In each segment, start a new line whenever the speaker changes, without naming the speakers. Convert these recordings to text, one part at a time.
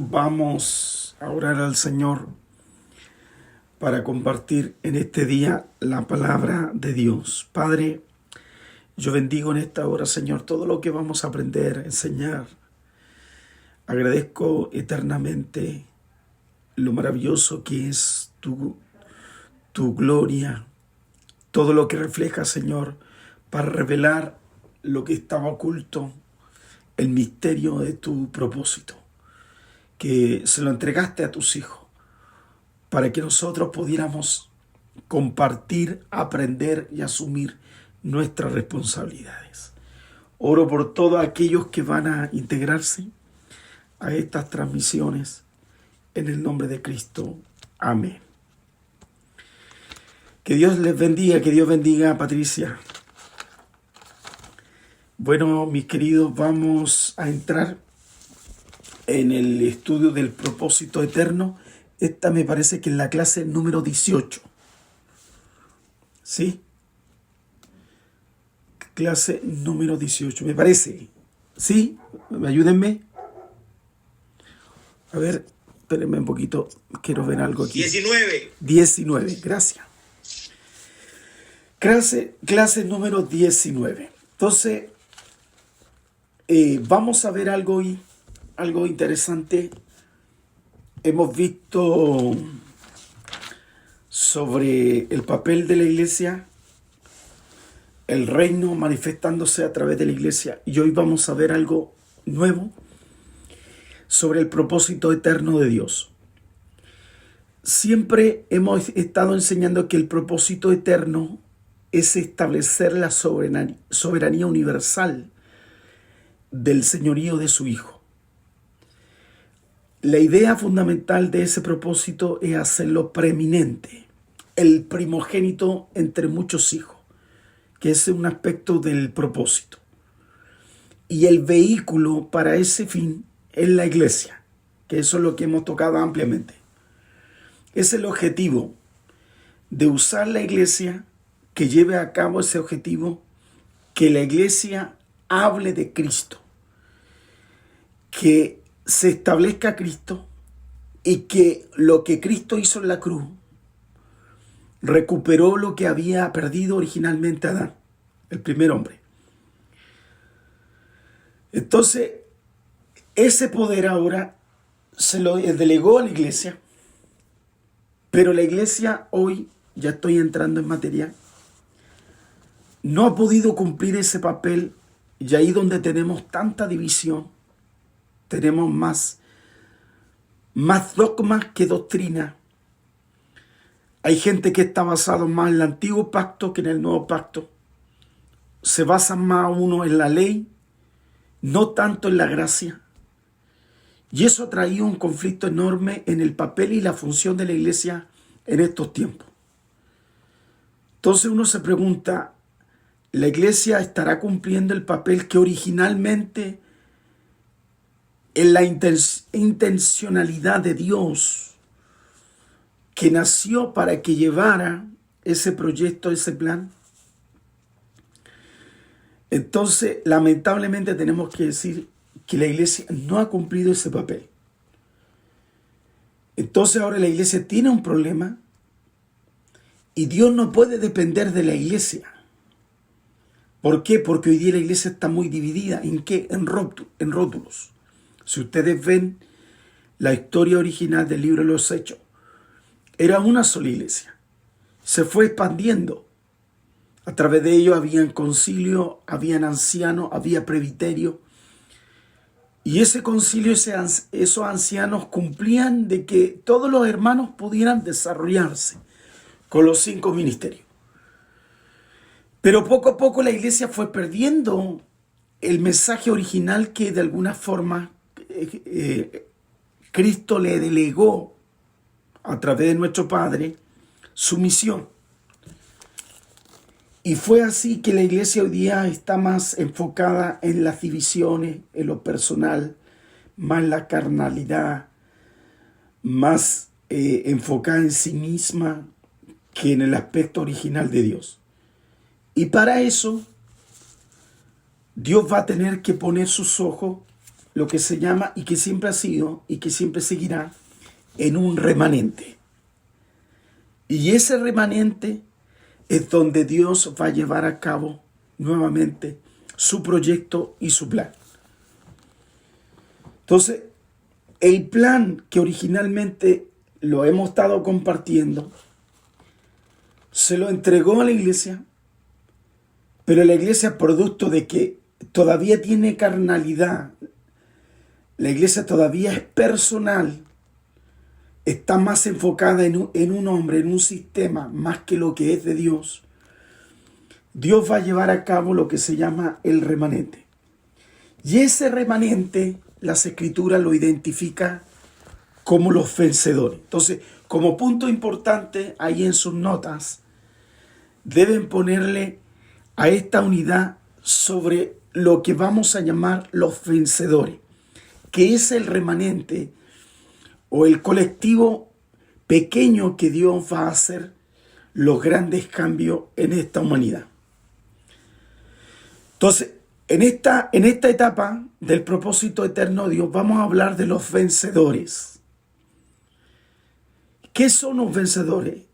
Vamos a orar al Señor para compartir en este día la palabra de Dios. Padre, yo bendigo en esta hora, Señor, todo lo que vamos a aprender, enseñar. Agradezco eternamente lo maravilloso que es tu gloria, todo lo que refleja, Señor, para revelar lo que estaba oculto, el misterio de tu propósito, que se lo entregaste a tus hijos, para que nosotros pudiéramos compartir, aprender y asumir nuestras responsabilidades. Oro por todos aquellos que van a integrarse a estas transmisiones en el nombre de Cristo. Amén. Que Dios les bendiga, que Dios bendiga a Patricia. Bueno, mis queridos, vamos a entrar en el estudio del propósito eterno. Esta me parece que es la clase número 18. ¿Sí? Clase número 18, me parece. ¿Sí? Ayúdenme. A ver, espérenme un poquito. Quiero ver algo aquí. 19, gracias. Clase número 19. Entonces, vamos a ver algo interesante. Hemos visto sobre el papel de la iglesia, el reino manifestándose a través de la iglesia. Y hoy vamos a ver algo nuevo sobre el propósito eterno de Dios. Siempre hemos estado enseñando que el propósito eterno es establecer la soberanía universal del señorío de su Hijo. La idea fundamental de ese propósito es hacerlo preeminente, el primogénito entre muchos hijos, que ese es un aspecto del propósito. Y el vehículo para ese fin es la iglesia, que eso es lo que hemos tocado ampliamente. Es el objetivo de usar la iglesia que lleve a cabo ese objetivo, que la iglesia hable de Cristo, que se establezca Cristo y que lo que Cristo hizo en la cruz recuperó lo que había perdido originalmente Adán, el primer hombre. Entonces, ese poder ahora se lo delegó a la iglesia, pero la iglesia hoy, ya estoy entrando en materia, no ha podido cumplir ese papel, y ahí donde tenemos tanta división, tenemos más dogmas que doctrina. Hay gente que está basado más en el antiguo pacto que en el nuevo pacto. Se basa más uno en la ley, no tanto en la gracia. Y eso ha traído un conflicto enorme en el papel y la función de la iglesia en estos tiempos. Entonces uno se pregunta, ¿la iglesia estará cumpliendo el papel que originalmente en la intencionalidad de Dios, que nació para que llevara ese proyecto, ese plan? Entonces, lamentablemente tenemos que decir que la iglesia no ha cumplido ese papel. Entonces ahora la iglesia tiene un problema y Dios no puede depender de la iglesia. ¿Por qué? Porque hoy día la iglesia está muy dividida. ¿En qué? En rótulos. Si ustedes ven la historia original del libro de los Hechos, era una sola iglesia. Se fue expandiendo. A través de ello habían concilio, habían ancianos, había presbiterio. Y ese concilio, esos ancianos cumplían de que todos los hermanos pudieran desarrollarse con los 5 ministerios. Pero poco a poco la iglesia fue perdiendo el mensaje original que de alguna forma Cristo le delegó a través de nuestro Padre su misión. Y fue así que la iglesia hoy día está más enfocada en las divisiones, en lo personal, más en la carnalidad, más enfocada en sí misma que en el aspecto original de Dios. Y para eso, Dios va a tener que poner sus ojos lo que se llama, y que siempre ha sido, y que siempre seguirá, en un remanente. Y ese remanente es donde Dios va a llevar a cabo nuevamente su proyecto y su plan. Entonces, el plan que originalmente lo hemos estado compartiendo, se lo entregó a la iglesia, pero la iglesia, producto de que todavía tiene carnalidad, la iglesia todavía es personal, está más enfocada en un hombre, en un sistema, más que lo que es de Dios. Dios va a llevar a cabo lo que se llama el remanente. Y ese remanente, las Escrituras lo identifican como los vencedores. Entonces, como punto importante, ahí en sus notas, deben ponerle a esta unidad sobre lo que vamos a llamar los vencedores, que es el remanente o el colectivo pequeño que Dios va a hacer los grandes cambios en esta humanidad. Entonces, en esta etapa del propósito eterno de Dios, vamos a hablar de los vencedores. ¿Qué son los vencedores?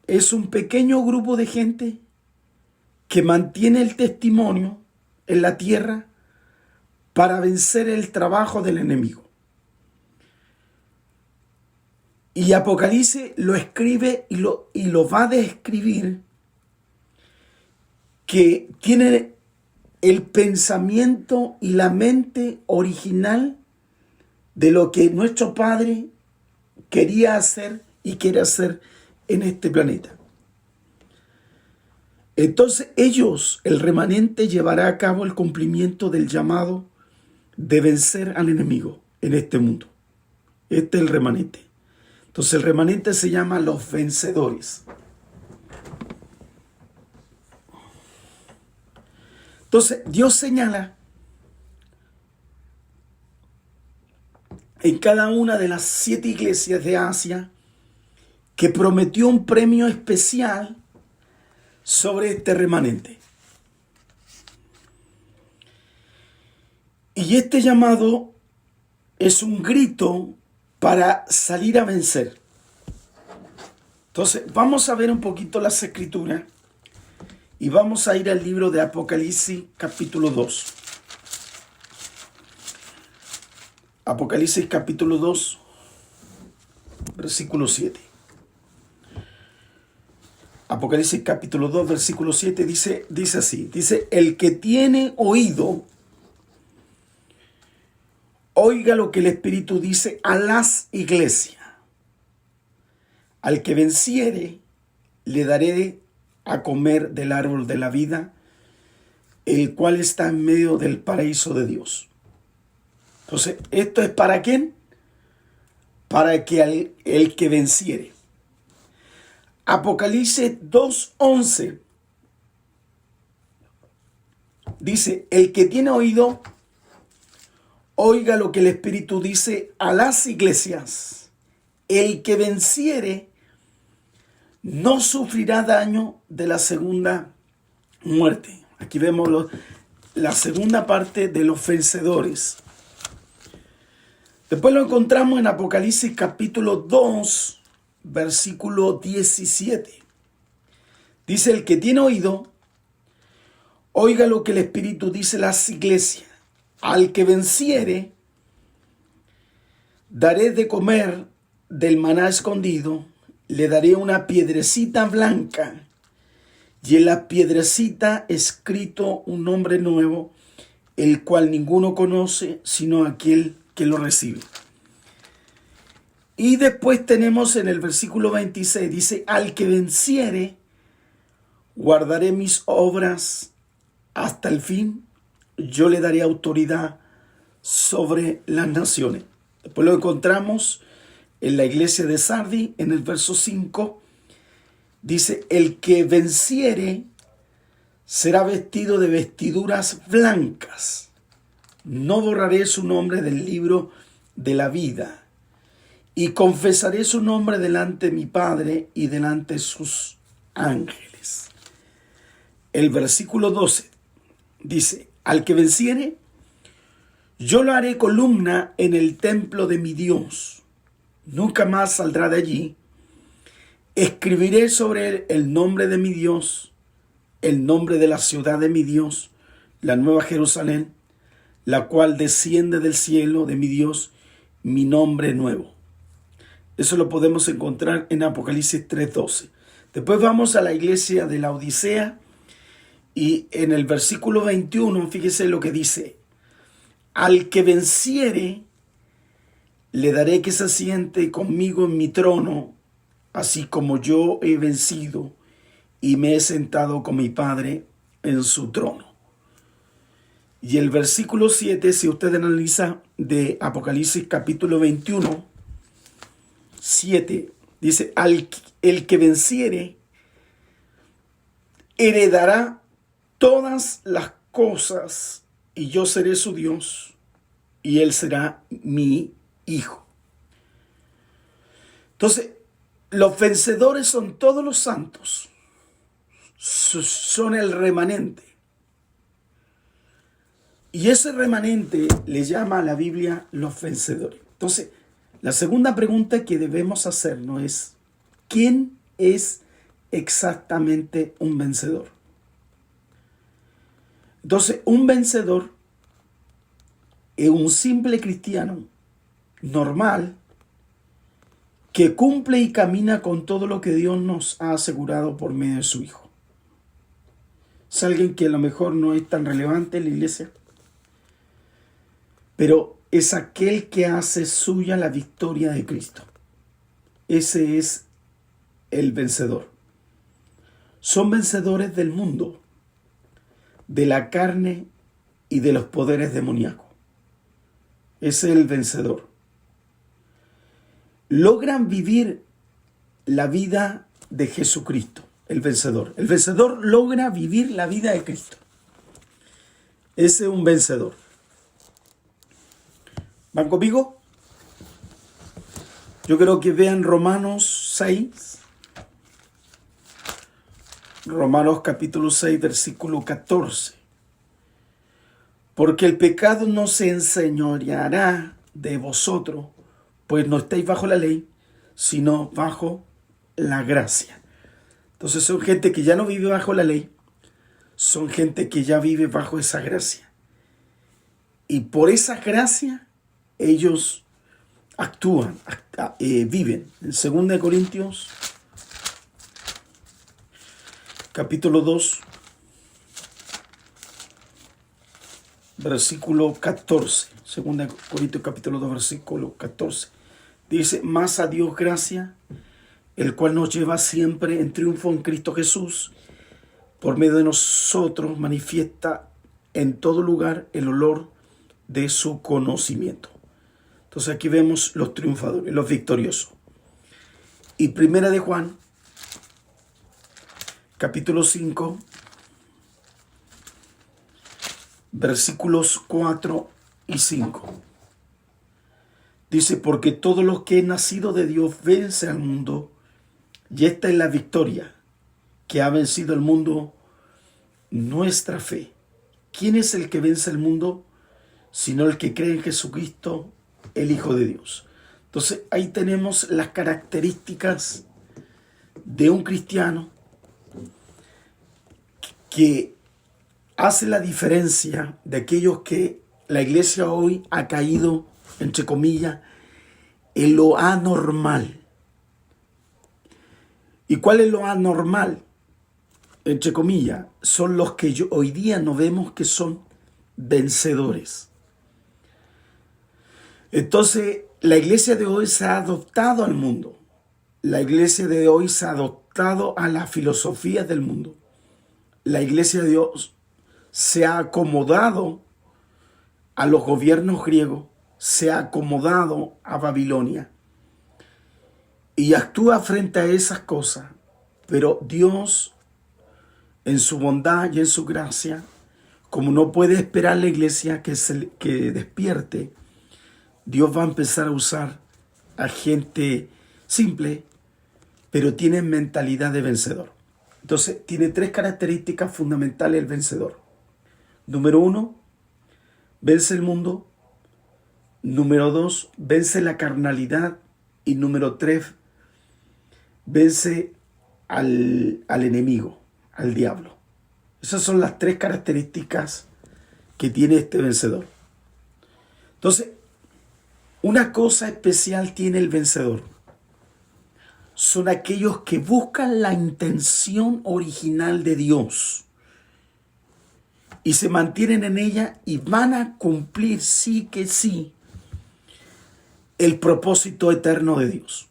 Es un pequeño grupo de gente que mantiene el testimonio en la tierra para vencer el trabajo del enemigo. Y Apocalipsis lo escribe y lo va a describir, que tiene el pensamiento y la mente original de lo que nuestro Padre quería hacer y quiere hacer en este planeta. Entonces ellos, el remanente, llevará a cabo el cumplimiento del llamado de vencer al enemigo en este mundo. Este es el remanente. Entonces el remanente se llama los vencedores. Entonces Dios señala en cada una de las 7 iglesias de Asia que prometió un premio especial sobre este remanente. Y este llamado es un grito para salir a vencer. Entonces, vamos a ver un poquito las Escrituras y vamos a ir al libro de Apocalipsis capítulo 2. Apocalipsis capítulo 2, versículo 7. Apocalipsis capítulo 2, versículo 7 dice así, dice: el que tiene oído, oiga lo que el Espíritu dice a las iglesias. Al que venciere, le daré a comer del árbol de la vida, el cual está en medio del paraíso de Dios. Entonces, ¿esto es para quién? Para que el que venciere. Apocalipsis 2:11 dice: el que tiene oído, oiga lo que el Espíritu dice a las iglesias. El que venciere no sufrirá daño de la segunda muerte. Aquí vemos la segunda parte de los vencedores. Después lo encontramos en Apocalipsis capítulo 2, versículo 17. Dice: el que tiene oído, oiga lo que el Espíritu dice a las iglesias. Al que venciere, daré de comer del maná escondido, le daré una piedrecita blanca, y en la piedrecita escrito un nombre nuevo, el cual ninguno conoce sino aquel que lo recibe. Y después tenemos en el versículo 26, dice: al que venciere, guardaré mis obras hasta el fin, yo le daré autoridad sobre las naciones. Después lo encontramos en la iglesia de Sardis, en el verso 5, dice: el que venciere será vestido de vestiduras blancas. No borraré su nombre del libro de la vida, y confesaré su nombre delante de mi Padre y delante de sus ángeles. El versículo 12 dice: al que venciere, Yo lo haré columna en el templo de mi Dios. Nunca más saldrá de allí. Escribiré sobre él el nombre de mi Dios, el nombre de la ciudad de mi Dios, la nueva Jerusalén, la cual desciende del cielo de mi Dios, mi nombre nuevo. Eso lo podemos encontrar en Apocalipsis 3:12. Después vamos a la iglesia de la Odisea y en el versículo 21, fíjese lo que dice. Al que venciere, le daré que se siente conmigo en mi trono, así como yo he vencido y me he sentado con mi Padre en su trono. Y el versículo 7, si usted analiza de Apocalipsis capítulo 21, 7, dice, el que venciere heredará todas las cosas y yo seré su Dios y él será mi hijo. Entonces, los vencedores son todos los santos, son el remanente. Y ese remanente le llama a la Biblia los vencedores. Entonces, la segunda pregunta que debemos hacernos es, ¿quién es exactamente un vencedor? Entonces, un vencedor es un simple cristiano normal que cumple y camina con todo lo que Dios nos ha asegurado por medio de su Hijo. Es alguien que a lo mejor no es tan relevante en la iglesia, pero es aquel que hace suya la victoria de Cristo. Ese es el vencedor. Son vencedores del mundo, de la carne y de los poderes demoníacos. Ese es el vencedor. Logran vivir la vida de Jesucristo, el vencedor. El vencedor logra vivir la vida de Cristo. Ese es un vencedor. ¿Van conmigo? Yo creo que vean Romanos 6. Romanos capítulo 6, versículo 14. Porque el pecado no se enseñoreará de vosotros, pues no estáis bajo la ley, sino bajo la gracia. Entonces son gente que ya no vive bajo la ley, son gente que ya vive bajo esa gracia. Y por esa gracia ellos actúan, viven. En 2 Corintios, capítulo 2, versículo 14. 2 Corintios, capítulo 2, versículo 14. Dice, más a Dios gracia, el cual nos lleva siempre en triunfo en Cristo Jesús, por medio de nosotros manifiesta en todo lugar el olor de su conocimiento. Entonces aquí vemos los triunfadores, los victoriosos. Y primera de Juan, capítulo 5, versículos 4 y 5. Dice, porque todo lo que es nacido de Dios vence al mundo, y esta es la victoria que ha vencido al mundo, nuestra fe. ¿Quién es el que vence el mundo? Sino el que cree en Jesucristo, el Hijo de Dios. Entonces ahí tenemos las características de un cristiano que hace la diferencia de aquellos que la iglesia hoy ha caído, entre comillas, en lo anormal. ¿Y cuál es lo anormal? Entre comillas, son los que hoy día no vemos que son vencedores. Entonces, la iglesia de hoy se ha adoptado al mundo. La iglesia de hoy se ha adoptado a las filosofías del mundo. La iglesia de Dios se ha acomodado a los gobiernos griegos, se ha acomodado a Babilonia y actúa frente a esas cosas. Pero Dios, en su bondad y en su gracia, como no puede esperar la iglesia que despierte, Dios va a empezar a usar a gente simple, pero tiene mentalidad de vencedor. Entonces, tiene 3 características fundamentales el vencedor. Número 1, vence el mundo. Número 2, vence la carnalidad. Y número 3, vence al enemigo, al diablo. Esas son las 3 características que tiene este vencedor. Entonces, una cosa especial tiene el vencedor. Son aquellos que buscan la intención original de Dios y se mantienen en ella y van a cumplir sí que sí el propósito eterno de Dios.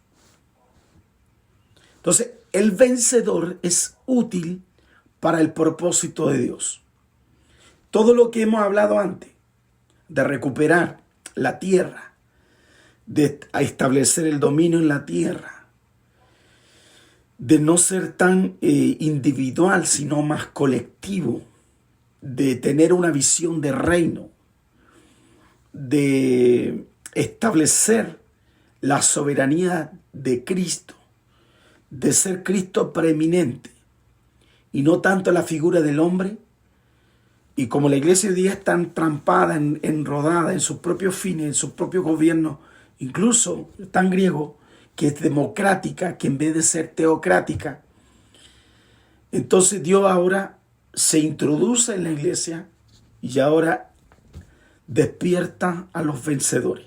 Entonces, el vencedor es útil para el propósito de Dios. Todo lo que hemos hablado antes, de recuperar la tierra, de establecer el dominio en la tierra, de no ser tan individual, sino más colectivo, de tener una visión de reino, de establecer la soberanía de Cristo, de ser Cristo preeminente y no tanto la figura del hombre. Y como la iglesia hoy día está entrampada, enrodada en sus propios fines, en sus propios gobiernos, incluso tan griego, que es democrática, que en vez de ser teocrática, entonces Dios ahora se introduce en la iglesia y ahora despierta a los vencedores.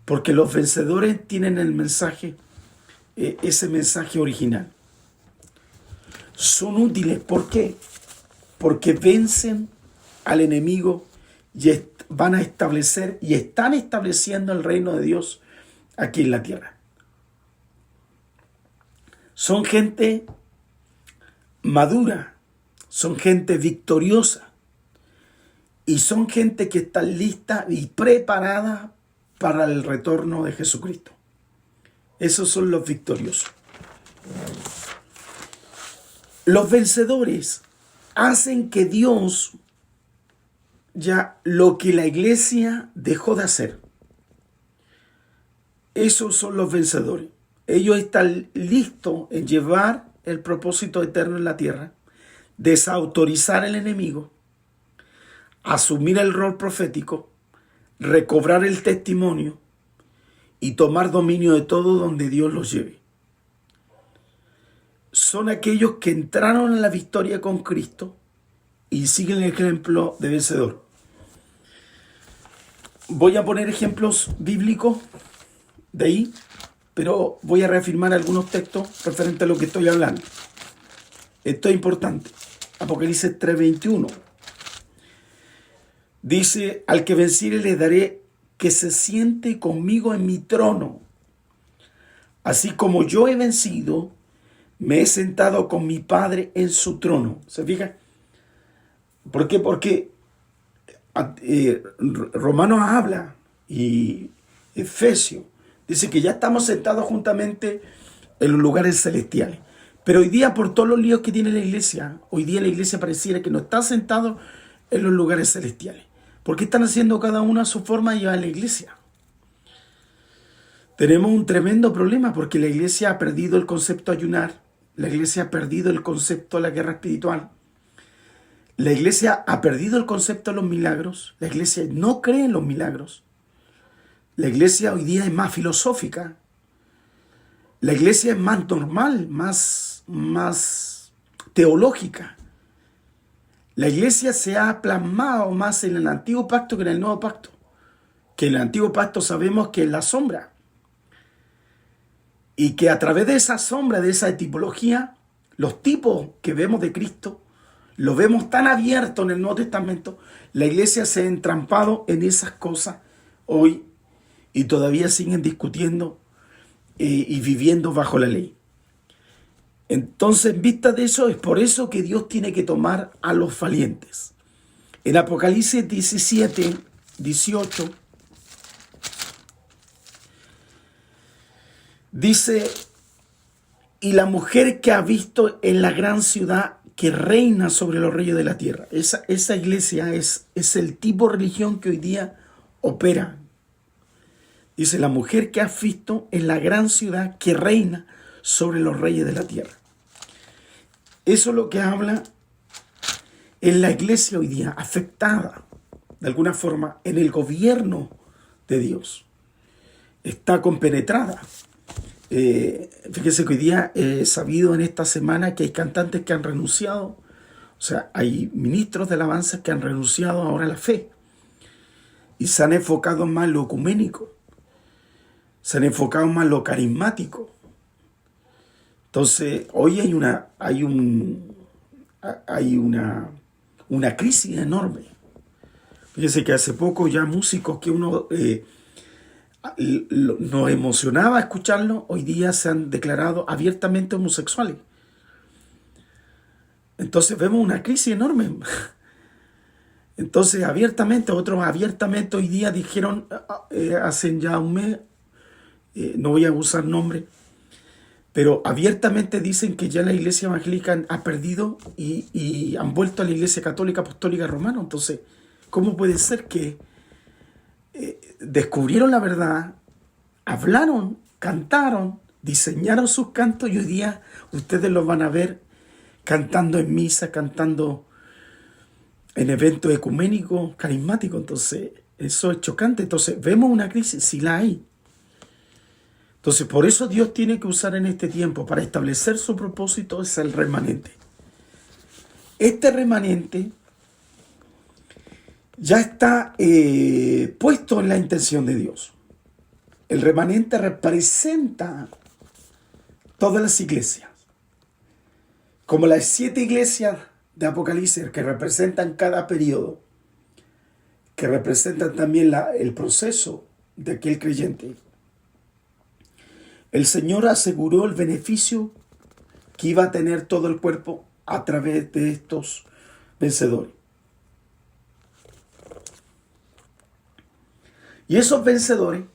Porque los vencedores tienen el mensaje, ese mensaje original. Son útiles, ¿por qué? Porque vencen al enemigo y van a establecer y están estableciendo el reino de Dios aquí en la tierra. Son gente madura, son gente victoriosa y son gente que está lista y preparada para el retorno de Jesucristo. Esos son los victoriosos. Los vencedores hacen que Dios ya lo que la iglesia dejó de hacer. Esos son los vencedores. Ellos están listos en llevar el propósito eterno en la tierra, desautorizar al enemigo, asumir el rol profético, recobrar el testimonio y tomar dominio de todo donde Dios los lleve. Son aquellos que entraron en la victoria con Cristo y siguen el ejemplo de vencedor. Voy a poner ejemplos bíblicos de ahí, pero voy a reafirmar algunos textos referentes a lo que estoy hablando. Esto es importante. Apocalipsis 3:21. Dice, al que venciere le daré que se siente conmigo en mi trono. Así como yo he vencido, me he sentado con mi Padre en su trono. ¿Se fija? ¿Por qué? Porque Romanos habla y Efesios dice que ya estamos sentados juntamente en los lugares celestiales. Pero hoy día, por todos los líos que tiene la iglesia, hoy día la iglesia pareciera que no está sentado en los lugares celestiales. Porque están haciendo cada uno a su forma de llevar la iglesia. Tenemos un tremendo problema porque la iglesia ha perdido el concepto de ayunar. La iglesia ha perdido el concepto de la guerra espiritual. La iglesia ha perdido el concepto de los milagros. La iglesia no cree en los milagros. La iglesia hoy día es más filosófica. La iglesia es más normal, más teológica. La iglesia se ha plasmado más en el antiguo pacto que en el nuevo pacto. Que en el antiguo pacto sabemos que es la sombra. Y que a través de esa sombra, de esa tipología, los tipos que vemos de Cristo, los vemos tan abiertos en el Nuevo Testamento. La iglesia se ha entrampado en esas cosas hoy y todavía siguen discutiendo y viviendo bajo la ley. Entonces, en vista de eso, es por eso que Dios tiene que tomar a los valientes. En Apocalipsis 17:18 dice, y la mujer que ha visto en la gran ciudad que reina sobre los reyes de la tierra. Esa iglesia es el tipo de religión que hoy día opera. Dice, la mujer que has visto en la gran ciudad que reina sobre los reyes de la tierra. Eso es lo que habla en la iglesia hoy día, afectada de alguna forma en el gobierno de Dios. Está compenetrada. Fíjese que hoy día he sabido en esta semana que hay cantantes que han renunciado, o sea, hay ministros de alabanza que han renunciado ahora a la fe y se han enfocado más en lo ecuménico, se han enfocado más en lo carismático. Entonces, hoy hay una crisis enorme. Fíjese que hace poco ya músicos que uno nos emocionaba escucharlos, hoy día se han declarado abiertamente homosexuales. Entonces vemos una crisis enorme. Entonces otros abiertamente hoy día dijeron, hacen ya un mes, no voy a usar nombre, pero abiertamente dicen que ya la iglesia evangélica ha perdido y han vuelto a la iglesia católica apostólica romana. Entonces, ¿cómo puede ser que descubrieron la verdad, hablaron, cantaron, diseñaron sus cantos y hoy día ustedes los van a ver cantando en misa, cantando en eventos ecuménicos, carismáticos? Entonces, eso es chocante. Entonces, vemos una crisis, si la hay. Entonces, por eso Dios tiene que usar en este tiempo para establecer su propósito, es el remanente. Este remanente ya está puesto en la intención de Dios. El remanente representa todas las iglesias. Como las 7 iglesias de Apocalipsis que representan cada periodo, que representan también el proceso de aquel creyente. El Señor aseguró el beneficio que iba a tener todo el cuerpo a través de estos vencedores. Y esos vencedores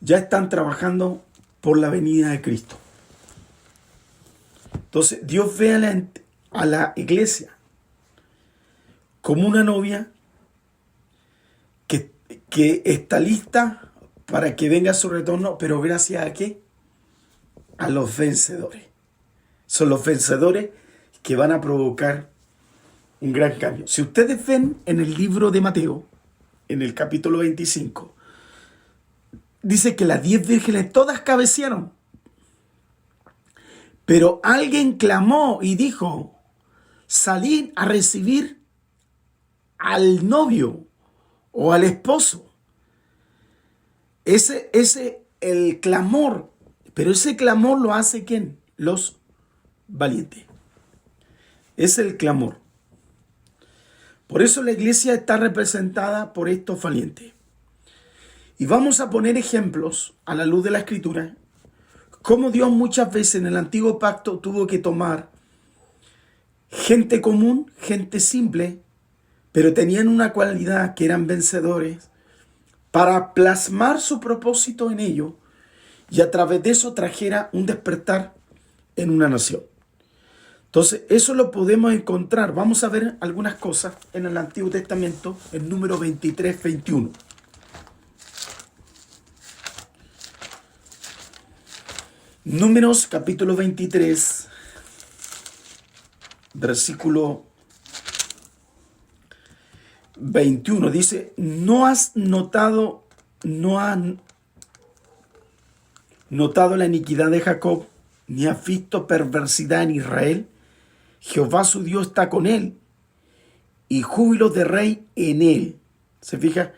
ya están trabajando por la venida de Cristo. Entonces, Dios ve a la iglesia como una novia que está lista para que venga su retorno, pero gracias a ¿qué? A los vencedores. Son los vencedores que van a provocar un gran cambio. Si ustedes ven en el libro de Mateo, en el capítulo 25, dice que las 10 vírgenes todas cabecearon. Pero alguien clamó y dijo, salid a recibir al novio o al esposo. El clamor, pero ese clamor lo hace ¿quién? Los valientes. Es el clamor. Por eso la iglesia está representada por estos valientes. Y vamos a poner ejemplos a la luz de la Escritura, cómo Dios muchas veces en el Antiguo Pacto tuvo que tomar gente común, gente simple, pero tenían una cualidad que eran vencedores, para plasmar su propósito en ello y a través de eso trajera un despertar en una nación. Entonces, eso lo podemos encontrar. Vamos a ver algunas cosas en el Antiguo Testamento, en número 23, 21. Números capítulo 23, versículo 21, dice, ¿no has notado la iniquidad de Jacob, ni has visto perversidad en Israel? Jehová su Dios está con él, y júbilo de rey en él. ¿Se fija?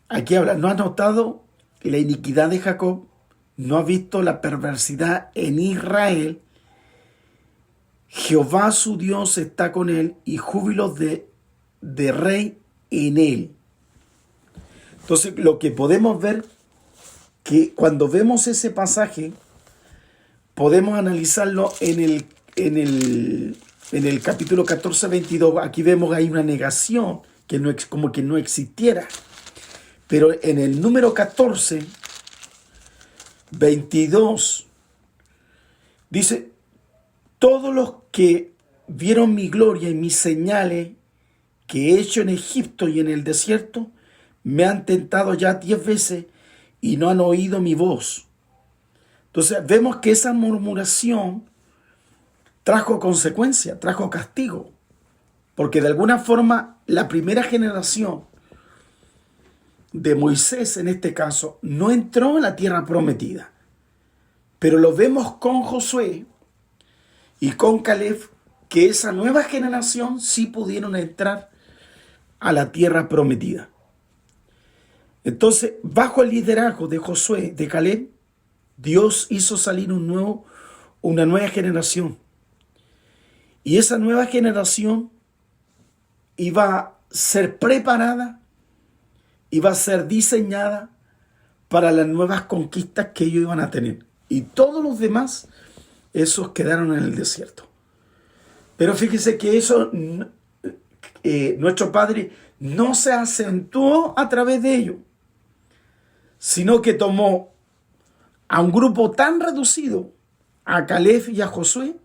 Aquí habla, ¿no has notado la iniquidad de Jacob? ¿No has visto la perversidad en Israel? Jehová su Dios está con él, y júbilo de rey en él. Entonces, lo que podemos ver, que cuando vemos ese pasaje, podemos analizarlo en el capítulo 14, 22. Aquí vemos que hay una negación, que no, como que no existiera. Pero en el número 14, 22, dice, todos los que vieron mi gloria y mis señales que he hecho en Egipto y en el desierto, me han tentado ya 10 veces y no han oído mi voz. Entonces vemos que esa murmuración trajo consecuencia, trajo castigo, porque de alguna forma la primera generación de Moisés en este caso no entró en la tierra prometida, pero lo vemos con Josué y con Caleb, que esa nueva generación sí pudieron entrar a la tierra prometida. Entonces, bajo el liderazgo de Josué, de Caleb, Dios hizo salir una nueva generación. Y esa nueva generación iba a ser preparada, iba a ser diseñada para las nuevas conquistas que ellos iban a tener. Y todos los demás, esos quedaron en el desierto. Pero fíjese que eso, nuestro Padre no se acentuó a través de ello, sino que tomó a un grupo tan reducido, a Caleb y a Josué,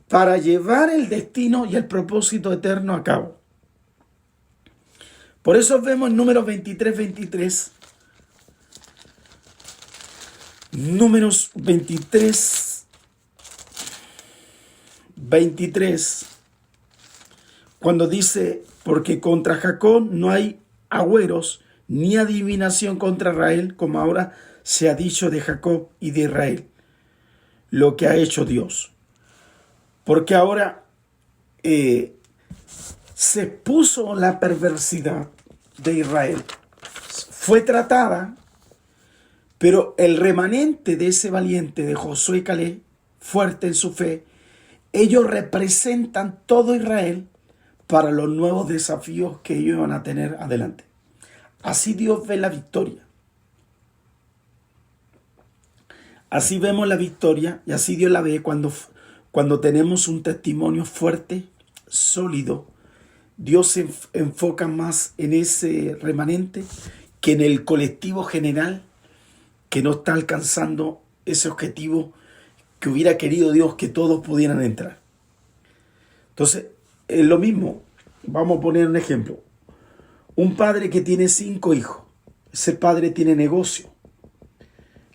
para llevar el destino y el propósito eterno a cabo. Por eso vemos en Números 23. Números 23, cuando dice, porque contra Jacob no hay agüeros, ni adivinación contra Israel, como ahora se ha dicho de Jacob y de Israel, lo que ha hecho Dios. Porque ahora se puso la perversidad de Israel. Fue tratada, pero el remanente de ese valiente de Josué y Caleb, fuerte en su fe, ellos representan todo Israel para los nuevos desafíos que ellos van a tener adelante. Así Dios ve la victoria. Así vemos la victoria y así Dios la ve cuando tenemos un testimonio fuerte, sólido. Dios se enfoca más en ese remanente que en el colectivo general que no está alcanzando ese objetivo que hubiera querido Dios que todos pudieran entrar. Entonces, es lo mismo. Vamos a poner un ejemplo. Un padre que tiene 5 hijos. Ese padre tiene negocio.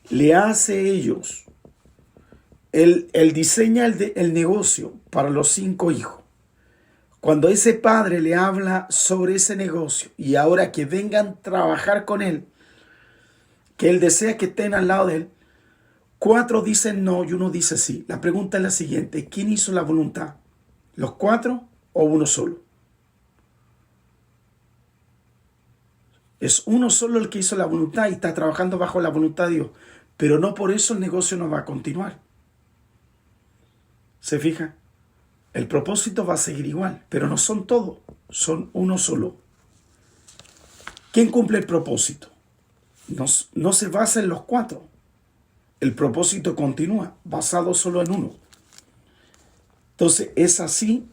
Le hace ellos. Él diseña el negocio para los 5 hijos. Cuando ese padre le habla sobre ese negocio y ahora que vengan a trabajar con él, que él desea que estén al lado de él, 4 dicen no y 1 dice sí. La pregunta es la siguiente: ¿quién hizo la voluntad? ¿Los 4 o 1 solo? Es 1 solo el que hizo la voluntad y está trabajando bajo la voluntad de Dios. Pero no por eso el negocio no va a continuar. ¿Se fija? El propósito va a seguir igual, pero no son todos, son 1 solo. ¿Quién cumple el propósito? No se basa en los 4. El propósito continúa, basado solo en 1. Entonces, es así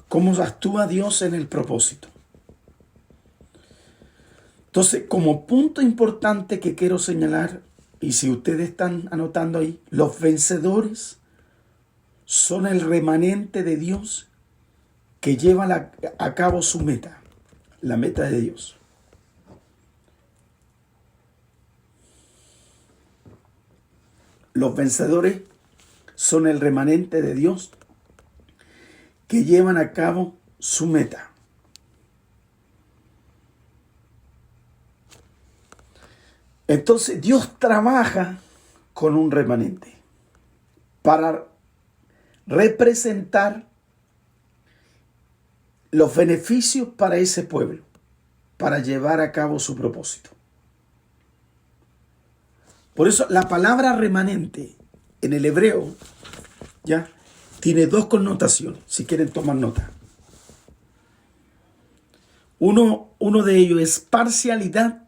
como actúa Dios en el propósito. Entonces, como punto importante que quiero señalar, y si ustedes están anotando ahí, los vencedores son el remanente de Dios que lleva a cabo su meta, la meta de Dios. Los vencedores son el remanente de Dios que llevan a cabo su meta. Entonces Dios trabaja con un remanente para representar los beneficios para ese pueblo, para llevar a cabo su propósito. Por eso la palabra remanente en el hebreo ya tiene 2 connotaciones, si quieren tomar nota. Uno de ellos es parcialidad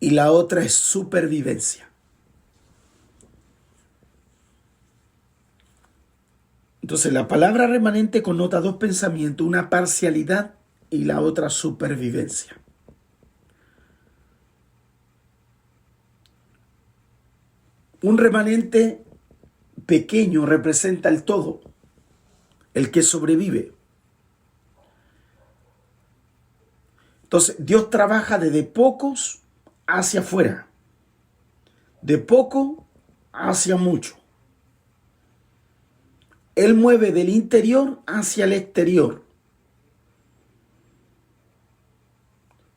y la otra es supervivencia. Entonces la palabra remanente connota 2 pensamientos, una parcialidad y la otra supervivencia. Un remanente pequeño representa el todo, el que sobrevive. Entonces Dios trabaja desde pocos hacia afuera, de poco hacia mucho. Él mueve del interior hacia el exterior.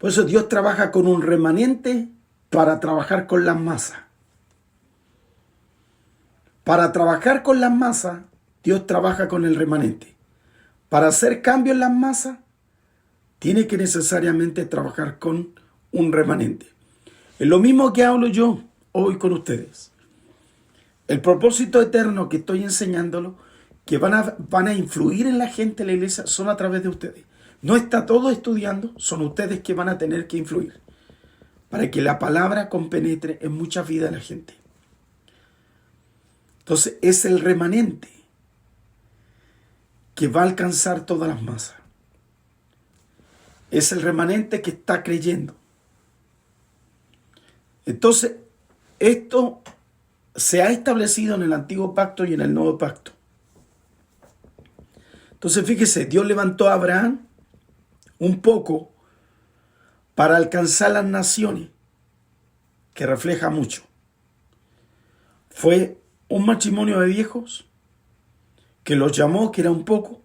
Por eso Dios trabaja con un remanente para trabajar con las masas. Para trabajar con las masas, Dios trabaja con el remanente. Para hacer cambio en las masas, tiene que necesariamente trabajar con un remanente. Es lo mismo que hablo yo hoy con ustedes. El propósito eterno que estoy enseñándolo, que van a influir en la gente de la iglesia, son a través de ustedes. No está todo estudiando, son ustedes que van a tener que influir para que la palabra compenetre en muchas vidas de la gente. Entonces es el remanente que va a alcanzar todas las masas. Es el remanente que está creyendo. Entonces, esto se ha establecido en el Antiguo Pacto y en el Nuevo Pacto. Entonces, fíjese, Dios levantó a Abraham un poco para alcanzar las naciones, que refleja mucho. Fue un matrimonio de viejos que los llamó, que era un poco,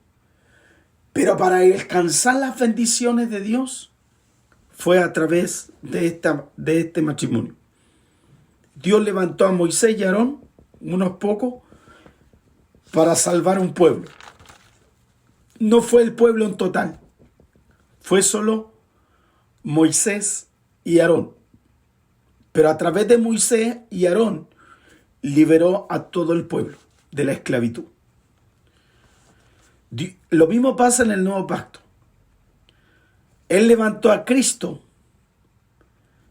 pero para alcanzar las bendiciones de Dios fue a través de este matrimonio. Dios levantó a Moisés y a Aarón, unos pocos, para salvar un pueblo. No fue el pueblo en total, fue solo Moisés y Aarón. Pero a través de Moisés y Aarón liberó a todo el pueblo de la esclavitud. Lo mismo pasa en el Nuevo Pacto. Él levantó a Cristo.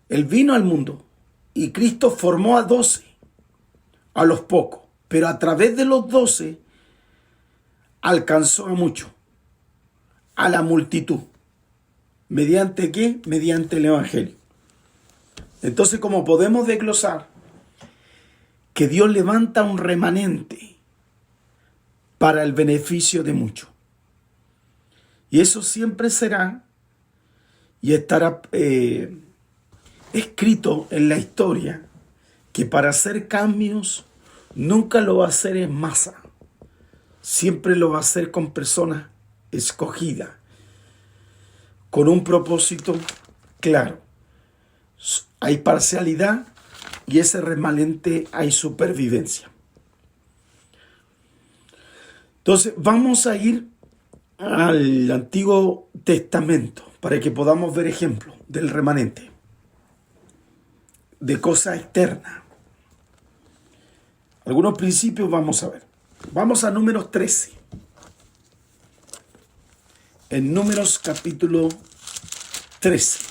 Él vino al mundo y Cristo formó a 12, a los pocos. Pero a través de los 12 alcanzó a muchos, a la multitud. ¿Mediante qué? Mediante el Evangelio. Entonces, como podemos desglosar que Dios levanta un remanente para el beneficio de muchos. Y eso siempre será y estará escrito en la historia, que para hacer cambios nunca lo va a hacer en masa. Siempre lo va a hacer con personas escogidas, con un propósito claro. Hay parcialidad y ese remanente hay supervivencia. Entonces vamos a ir al Antiguo Testamento para que podamos ver ejemplos del remanente, de cosas externas. Algunos principios vamos a ver. Vamos a Números 13. En Números capítulo 13.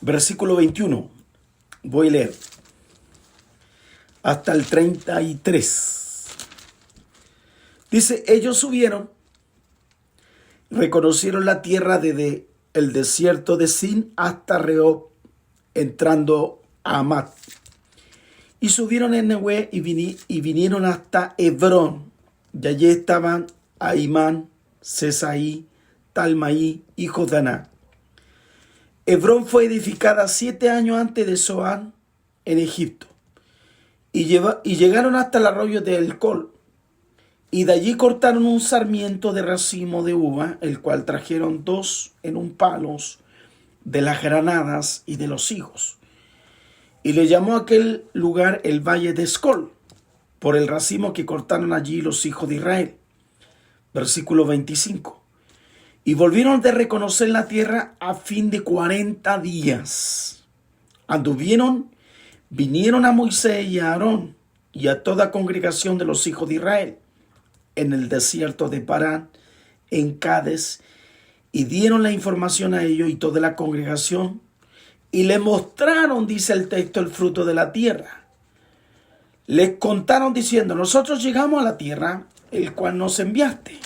Versículo 21. Voy a leer hasta el 33. Dice, ellos subieron, reconocieron la tierra desde el desierto de Sin hasta Rehob, entrando a Amat. Y subieron en Nehue y vinieron hasta Hebrón. Y allí estaban Ahimán, Sesaí, Talmaí, hijos de Aná. Hebrón fue edificada 7 años antes de Zoán en Egipto. Y llegaron hasta el arroyo de Elcol. Y de allí cortaron un sarmiento de racimo de uva, el cual trajeron 2 en un palos de las granadas y de los higos. Y le llamó a aquel lugar el valle de Escol, por el racimo que cortaron allí los hijos de Israel. Versículo 25. Y volvieron de reconocer la tierra a fin de 40 días. Anduvieron, vinieron a Moisés y a Aarón y a toda congregación de los hijos de Israel en el desierto de Parán, en Cades, y dieron la información a ellos y toda la congregación, y le mostraron, dice el texto, el fruto de la tierra. Les contaron diciendo, nosotros llegamos a la tierra, el cual nos enviaste,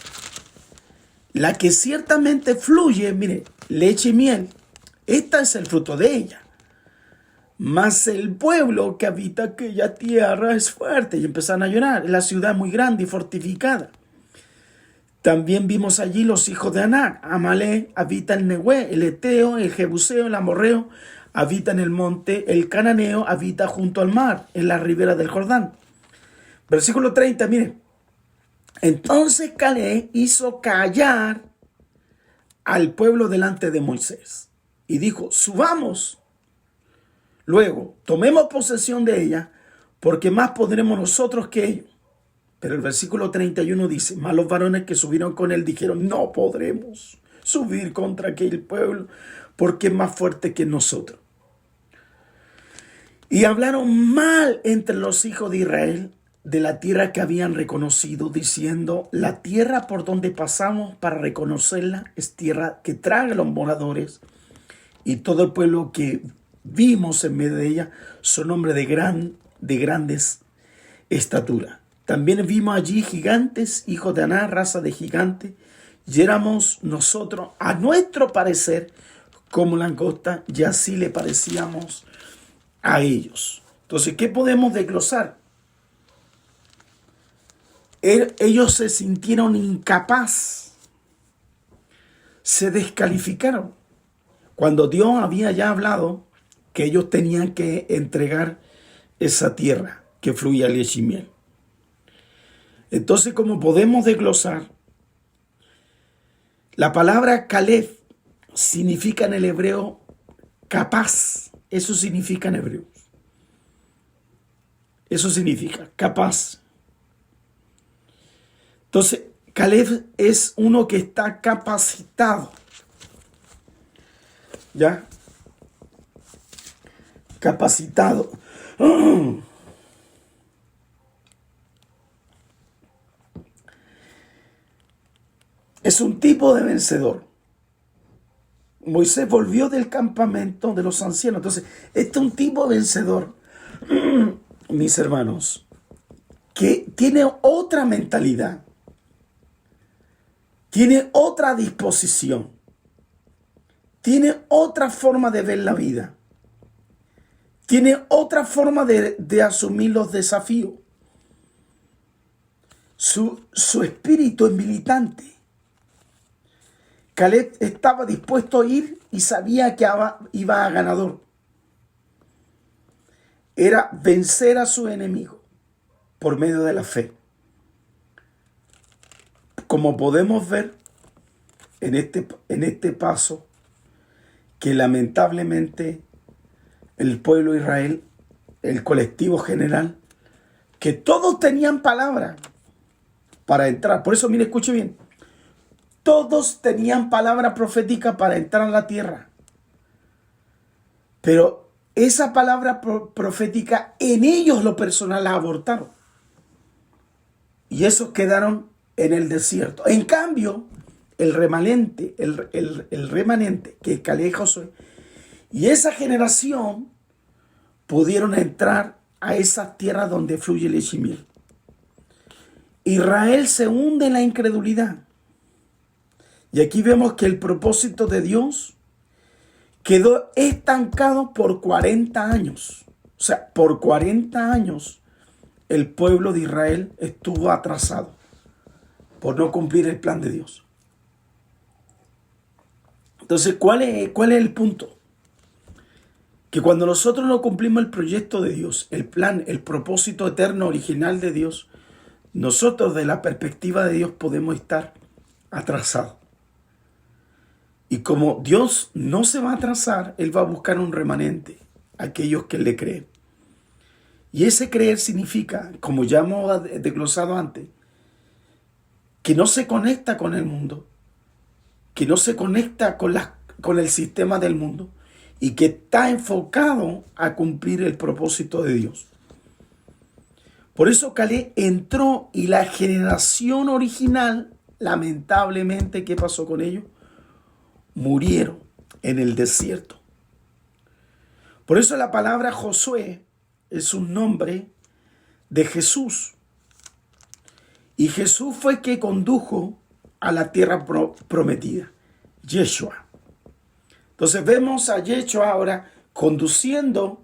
la que ciertamente fluye, mire, leche y miel. Esta es el fruto de ella. Mas el pueblo que habita aquella tierra es fuerte. Y empezaron a llorar. La ciudad es muy grande y fortificada. También vimos allí los hijos de Aná. Amalé habita el Nehue, el Eteo, el Jebuseo, el Amorreo, habita en el monte, el cananeo habita junto al mar, en la ribera del Jordán. Versículo 30, miren. Entonces Caleb hizo callar al pueblo delante de Moisés y dijo, subamos, luego tomemos posesión de ella, porque más podremos nosotros que ellos. Pero el versículo 31 dice, mas los varones que subieron con él dijeron, no podremos subir contra aquel pueblo, porque es más fuerte que nosotros. Y hablaron mal entre los hijos de Israel de la tierra que habían reconocido, diciendo, la tierra por donde pasamos para reconocerla es tierra que traga a los moradores, y todo el pueblo que vimos en medio de ella son hombres de grandes estatura. También vimos allí gigantes, hijos de Aná, raza de gigantes, y éramos nosotros, a nuestro parecer, como langosta, y así le parecíamos a ellos. Entonces, ¿qué podemos desglosar? Ellos se sintieron incapaces, se descalificaron, cuando Dios había ya hablado que ellos tenían que entregar esa tierra que fluía leche y miel. Entonces, como podemos desglosar, la palabra Caleb significa en el hebreo capaz. Eso significa en hebreo. Eso significa capaz. Entonces, Caleb es uno que está capacitado. ¿Ya? Capacitado. Es un tipo de vencedor. Moisés volvió del campamento de los ancianos. Entonces, este es un tipo de vencedor, mis hermanos, que tiene otra mentalidad, tiene otra disposición, tiene otra forma de ver la vida, tiene otra forma de asumir los desafíos. Su espíritu es militante. Caleb estaba dispuesto a ir y sabía que iba a ganador. Era vencer a su enemigo por medio de la fe. Como podemos ver en este paso, que lamentablemente el pueblo de Israel, el colectivo general, que todos tenían palabra para entrar. Por eso, mire, escuche bien. Todos tenían palabra profética para entrar a la tierra. Pero esa palabra profética en ellos lo personal la abortaron. Y esos quedaron en el desierto. En cambio, el remanente que es Caleb y Josué, y esa generación pudieron entrar a esas tierras donde fluye leche y miel. Israel se hunde en la incredulidad. Y aquí vemos que el propósito de Dios quedó estancado por 40 años. O sea, por 40 años el pueblo de Israel estuvo atrasado por no cumplir el plan de Dios. Entonces, ¿cuál es el punto? Que cuando nosotros no cumplimos el proyecto de Dios, el plan, el propósito eterno original de Dios, nosotros de la perspectiva de Dios podemos estar atrasados. Y como Dios no se va a atrasar, Él va a buscar un remanente, aquellos que le creen. Y ese creer significa, como ya hemos desglosado antes, que no se conecta con el mundo, que no se conecta con el sistema del mundo y que está enfocado a cumplir el propósito de Dios. Por eso Caleb entró y la generación original, lamentablemente, ¿qué pasó con ellos? Murieron en el desierto. Por eso la palabra Josué es un nombre de Jesús. Y Jesús fue el que condujo a la tierra prometida. Yeshua. Entonces vemos a Yeshua ahora conduciendo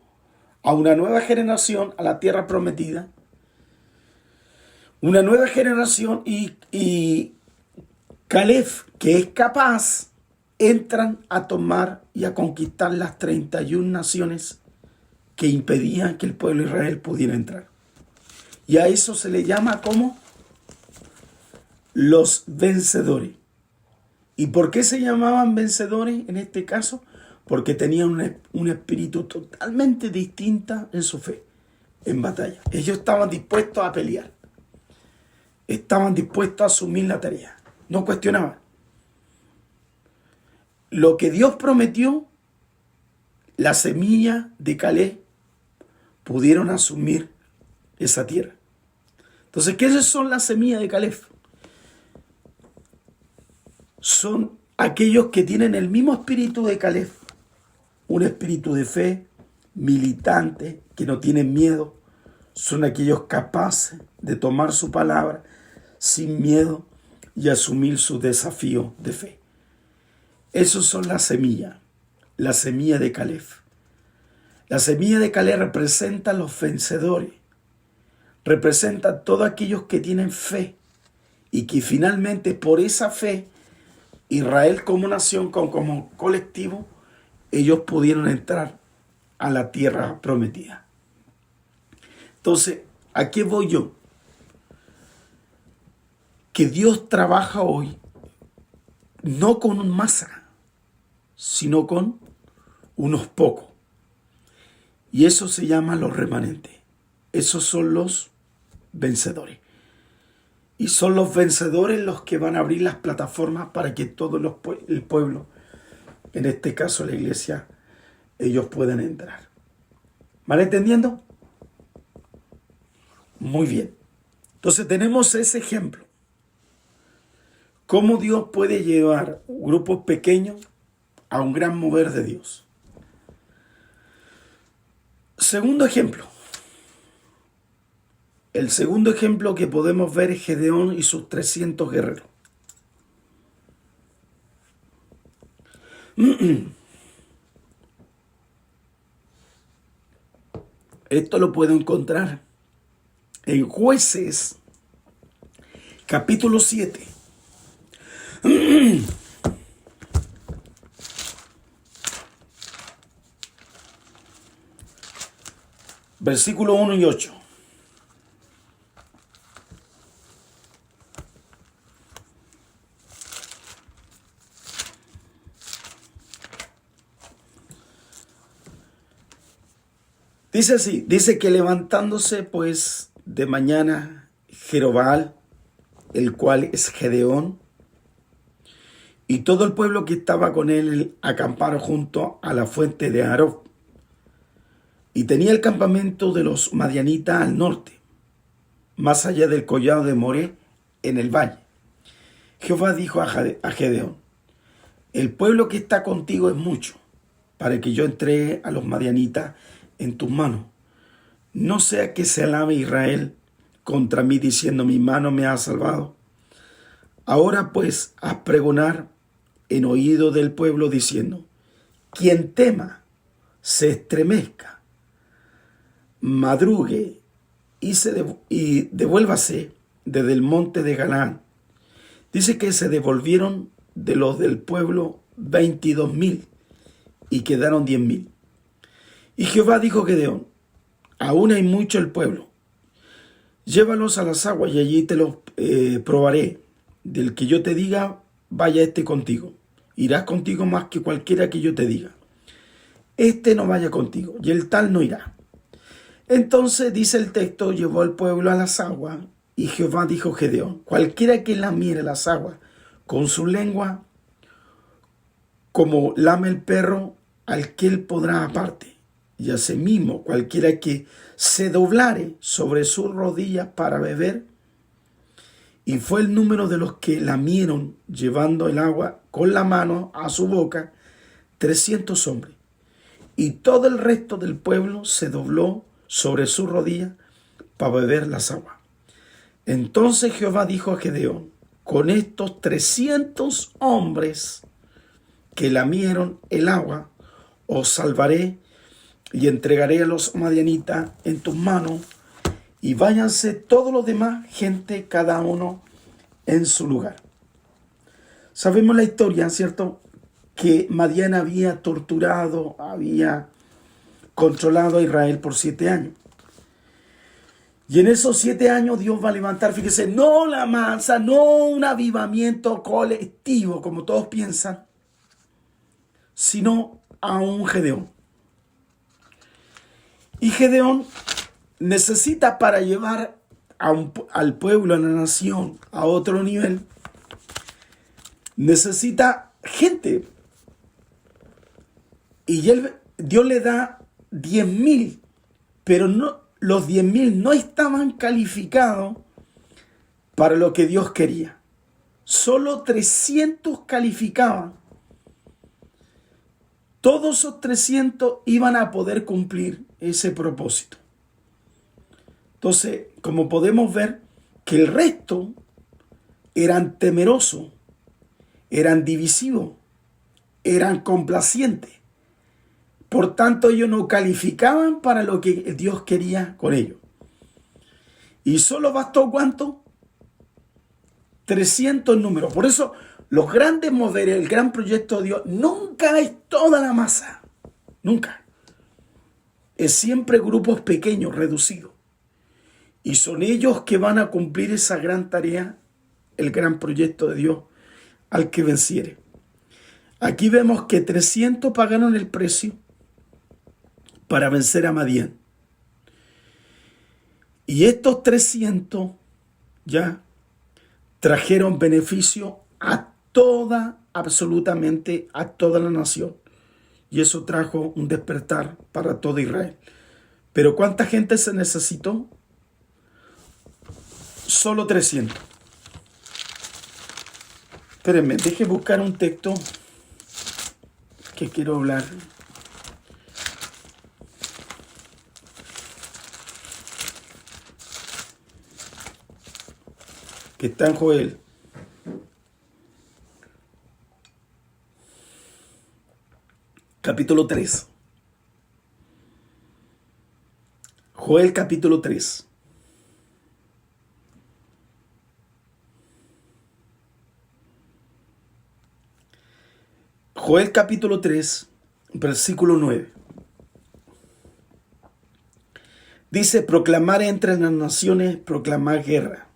a una nueva generación a la tierra prometida. Una nueva generación y Caleb, que es capaz, entran a tomar y a conquistar las 31 naciones que impedían que el pueblo de Israel pudiera entrar. Y a eso se le llama como los vencedores. ¿Y por qué se llamaban vencedores en este caso? Porque tenían un espíritu totalmente distinto en su fe, en batalla. Ellos estaban dispuestos a pelear. Estaban dispuestos a asumir la tarea. No cuestionaban. Lo que Dios prometió, la semilla de Caleb pudieron asumir esa tierra. Entonces, ¿qué son las semillas de Caleb? Son aquellos que tienen el mismo espíritu de Caleb, un espíritu de fe, militante, que no tienen miedo. Son aquellos capaces de tomar su palabra sin miedo y asumir su desafío de fe. Esos son la semilla de Caleb. La semilla de Caleb representa a los vencedores, representa a todos aquellos que tienen fe y que finalmente por esa fe, Israel como nación, como colectivo, ellos pudieron entrar a la tierra prometida. Entonces, ¿a qué voy yo? Que Dios trabaja hoy no con un masa, sino con unos pocos. Y eso se llama los remanentes. Esos son los vencedores. Y son los vencedores los que van a abrir las plataformas para que todo el pueblo, en este caso la iglesia, ellos puedan entrar. ¿Van entendiendo? Muy bien. Entonces tenemos ese ejemplo. Cómo Dios puede llevar grupos pequeños a un gran mover de Dios. Segundo ejemplo. El segundo ejemplo que podemos ver es Gedeón y sus 300 guerreros. Esto lo puedo encontrar en Jueces, capítulo 7. Versículo 1 y 8. Dice así, dice que levantándose pues de mañana Jerobbaal, el cual es Gedeón, y todo el pueblo que estaba con él acamparon junto a la fuente de Arob. Y tenía el campamento de los madianitas al norte, más allá del collado de Moré, en el valle. Jehová dijo a Gedeón, el pueblo que está contigo es mucho, para que yo entregue a los madianitas en tus manos. No sea que se alabe Israel contra mí diciendo, mi mano me ha salvado. Ahora pues haz pregonar en oído del pueblo diciendo, quien tema, se estremezca, madrugue y devuélvase desde el monte de Galaad. Dice que se devolvieron de los del pueblo 22,000 y quedaron 10,000. Y Jehová dijo a Gedeón, aún hay mucho el pueblo, llévalos a las aguas y allí te los probaré. Del que yo te diga, vaya este contigo. Irás contigo más que cualquiera que yo te diga. Este no vaya contigo y el tal no irá. Entonces, dice el texto, llevó al pueblo a las aguas y Jehová dijo a Gedeón, cualquiera que lamiere las aguas con su lengua, como lame el perro, aquel podrá aparte. Y asimismo, cualquiera que se doblare sobre sus rodillas para beber. Y fue el número de los que lamieron, llevando el agua con la mano a su boca, 300 hombres. Y todo el resto del pueblo se dobló sobre sus rodillas para beber las aguas. Entonces Jehová dijo a Gedeón, con estos 300 hombres que lamieron el agua, os salvaré y entregaré a los madianitas en tus manos, y váyanse todos los demás, gente, cada uno en su lugar. Sabemos la historia, ¿cierto? que Madián había torturado, había controlado a Israel por 7 años. Y en esos 7 años Dios va a levantar, fíjese, no la masa, no un avivamiento colectivo, como todos piensan, sino a un Gedeón. Y Gedeón necesita, para llevar al pueblo, a la nación, a otro nivel, necesita gente. Y Dios le da 10.000, pero no, los 10.000 no estaban calificados para lo que Dios quería. Solo 300 calificaban. Todos esos 300 iban a poder cumplir ese propósito. Entonces, como podemos ver, que el resto eran temerosos, eran divisivos, eran complacientes. Por tanto, ellos no calificaban para lo que Dios quería con ellos. Y solo bastó, ¿cuánto? 300 en número. Por eso, los grandes modelos, el gran proyecto de Dios, nunca es toda la masa. Nunca. Es siempre grupos pequeños, reducidos. Y son ellos que van a cumplir esa gran tarea, el gran proyecto de Dios al que venciere. Aquí vemos que 300 pagaron el precio para vencer a Madián. Y estos 300 ya trajeron beneficio a absolutamente a toda la nación. Y eso trajo un despertar para todo Israel. Pero ¿cuánta gente se necesitó? Solo 300. Espérenme, deje buscar un texto que quiero hablar. Que está en Joel. Capítulo 3. Joel capítulo 3. Joel capítulo 3, versículo 9. Dice, proclamar entre las naciones, proclamar guerra.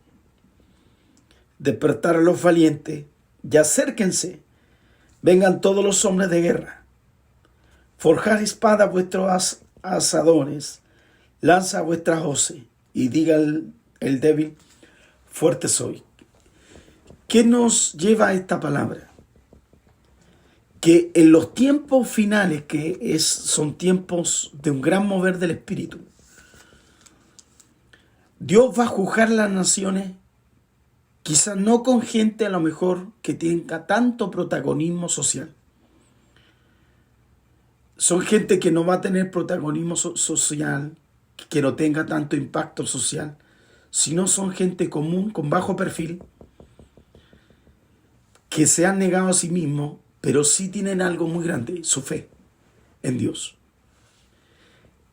Despertar a los valientes, y acérquense, vengan todos los hombres de guerra. Forjad espada a vuestros asadores, lanza vuestras hoces, y diga el débil, fuerte soy. ¿Qué nos lleva a esta palabra? Que en los tiempos finales, son tiempos de un gran mover del Espíritu, Dios va a juzgar las naciones, quizás no con gente a lo mejor que tenga tanto protagonismo social. Son gente que no va a tener protagonismo social, que no tenga tanto impacto social, sino son gente común, con bajo perfil, que se han negado a sí mismos, pero sí tienen algo muy grande, su fe en Dios.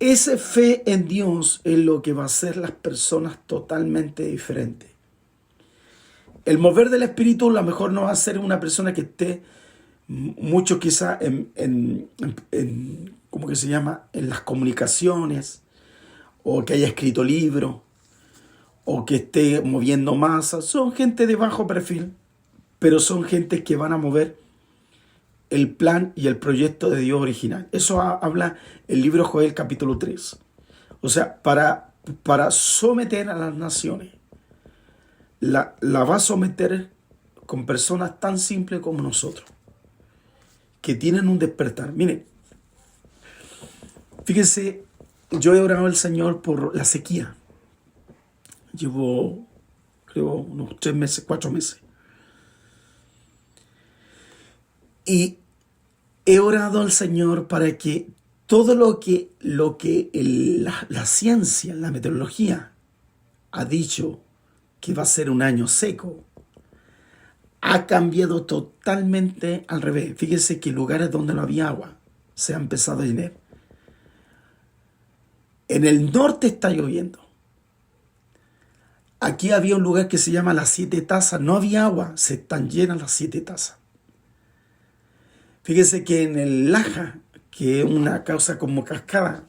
Esa fe en Dios es lo que va a hacer las personas totalmente diferentes. El mover del Espíritu a lo mejor no va a ser una persona que esté mucho quizá ¿cómo que se llama? En las comunicaciones, o que haya escrito libros, o que esté moviendo masas. Son gente de bajo perfil, pero son gente que van a mover el plan y el proyecto de Dios original. Eso habla el libro Joel capítulo 3. O sea, para someter a las naciones, la va a someter con personas tan simples como nosotros, que tienen un despertar. Miren, fíjense, yo he orado al Señor por la sequía. Llevo, creo, unos 3 meses, 4 meses. Y he orado al Señor para que todo lo que la ciencia, la meteorología ha dicho que va a ser un año seco, ha cambiado totalmente al revés. Fíjese que lugares donde no había agua se ha empezado a llenar. En el norte está lloviendo. Aquí había un lugar que se llama Las 7 Tazas. No había agua, se están llenas las 7 tazas. Fíjese que en el Laja, que es una causa como cascada,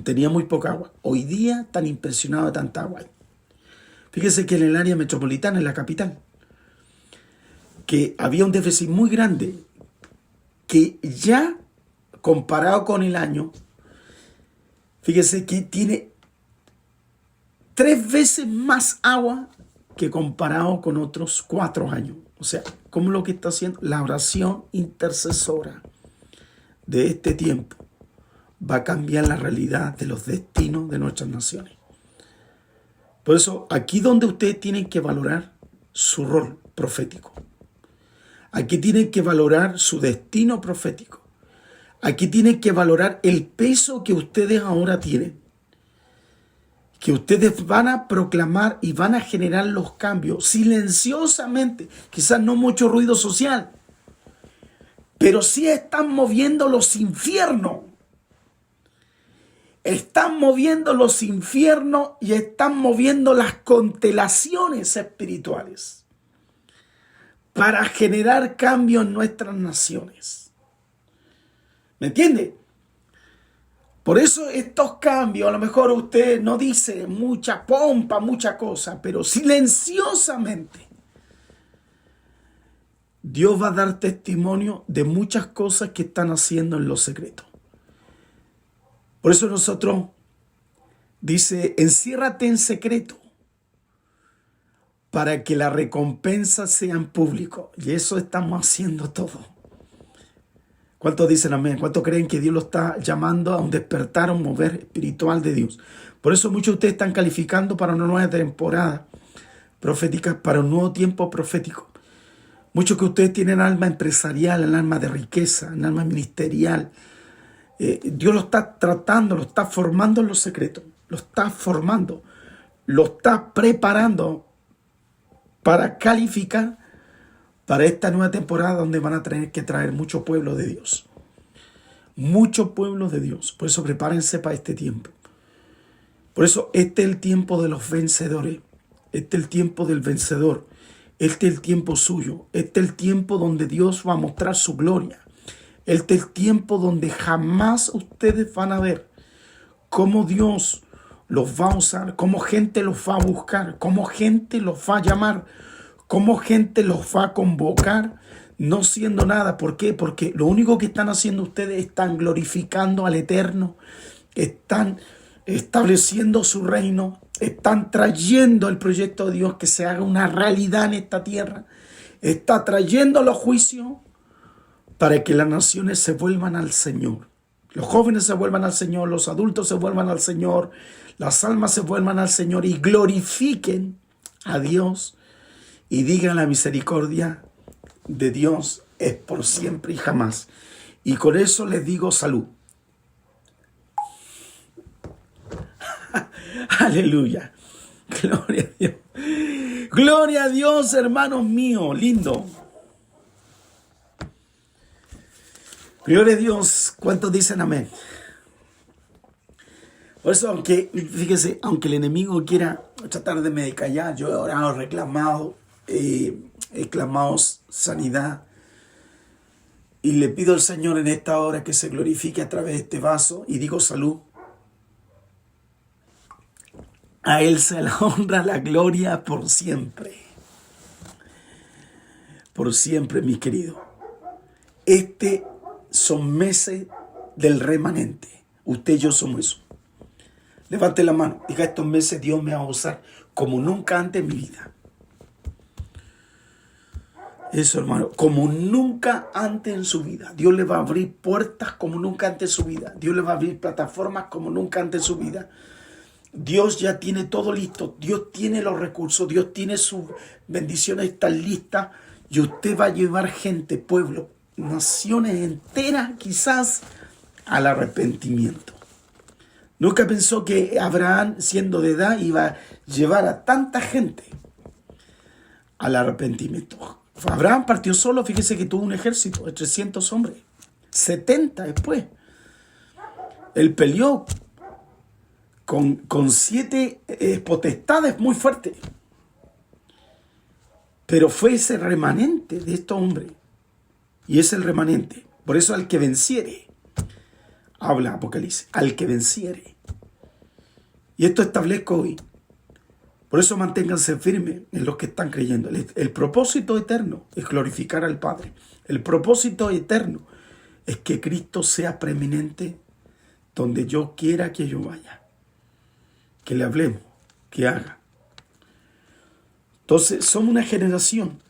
tenía muy poca agua. Hoy día están impresionados de tanta agua. Fíjese que en el área metropolitana, en la capital, que había un déficit muy grande, que ya comparado con el año, fíjese que tiene 3 veces más agua que comparado con otros 4 años. O sea, ¿cómo lo que está haciendo? La oración intercesora de este tiempo va a cambiar la realidad de los destinos de nuestras naciones. Por eso, aquí donde ustedes tienen que valorar su rol profético. Aquí tienen que valorar su destino profético. Aquí tienen que valorar el peso que ustedes ahora tienen. Que ustedes van a proclamar y van a generar los cambios silenciosamente. Quizás no mucho ruido social, pero sí están moviendo los infiernos. Están moviendo los infiernos y están moviendo las constelaciones espirituales para generar cambio en nuestras naciones. ¿Me entiende? Por eso estos cambios, a lo mejor usted no dice mucha pompa, mucha cosa, pero silenciosamente Dios va a dar testimonio de muchas cosas que están haciendo en lo secreto. Por eso nosotros, dice, enciérrate en secreto para que la recompensa sea en público. Y eso estamos haciendo todo. ¿Cuántos dicen amén? ¿Cuántos creen que Dios lo está llamando a un despertar, a un mover espiritual de Dios? Por eso muchos de ustedes están calificando para una nueva temporada profética, para un nuevo tiempo profético. Muchos que ustedes tienen alma empresarial, el alma de riqueza, el alma ministerial. Dios lo está tratando, lo está formando en los secretos, lo está formando, lo está preparando para calificar para esta nueva temporada donde van a tener que traer mucho pueblo de Dios. Mucho pueblo de Dios. Por eso prepárense para este tiempo. Por eso este es el tiempo de los vencedores. Este es el tiempo del vencedor. Este es el tiempo suyo. Este es el tiempo donde Dios va a mostrar su gloria. Este es el tiempo donde jamás ustedes van a ver cómo Dios los va a usar, cómo gente los va a buscar, cómo gente los va a llamar, cómo gente los va a convocar, no siendo nada. ¿Por qué? Porque lo único que están haciendo ustedes están glorificando al Eterno, están estableciendo su reino, están trayendo el proyecto de Dios que se haga una realidad en esta tierra, está trayendo los juicios para que las naciones se vuelvan al Señor. Los jóvenes se vuelvan al Señor, los adultos se vuelvan al Señor, las almas se vuelvan al Señor y glorifiquen a Dios y digan la misericordia de Dios es por siempre y jamás. Y con eso les digo salud. Aleluya. Gloria a Dios. Gloria a Dios, hermanos míos. Lindo. Gloria a Dios. ¿Cuántos dicen amén? Por eso, aunque, fíjese, aunque el enemigo quiera tratar de me callar, yo he orado, reclamado, he clamado sanidad. Y le pido al Señor en esta hora que se glorifique a través de este vaso. Y digo salud. A Él se la honra, la gloria por siempre. Por siempre, mis queridos. Son meses del remanente. Usted y yo somos eso. Levante la mano. Diga, estos meses Dios me va a usar como nunca antes en mi vida. Eso, hermano, como nunca antes en su vida. Dios le va a abrir puertas como nunca antes en su vida. Dios le va a abrir plataformas como nunca antes en su vida. Dios ya tiene todo listo. Dios tiene los recursos. Dios tiene sus bendiciones, están listas. Y usted va a llevar gente, pueblo, naciones enteras quizás al arrepentimiento. Nunca pensó que Abraham, siendo de edad, iba a llevar a tanta gente al arrepentimiento. Abraham partió solo, fíjese que tuvo un ejército de 300 hombres, 70 después. Él peleó con 7 potestades muy fuertes. Pero fue ese remanente de estos hombres. Y es el remanente Por eso al que venciere, habla Apocalipsis, al que venciere. Y esto establezco hoy. Por eso manténganse firmes en los que están creyendo. El propósito eterno es glorificar al Padre. El propósito eterno es que Cristo sea preeminente donde yo quiera que yo vaya. Que le hablemos, que haga. Entonces, somos una generación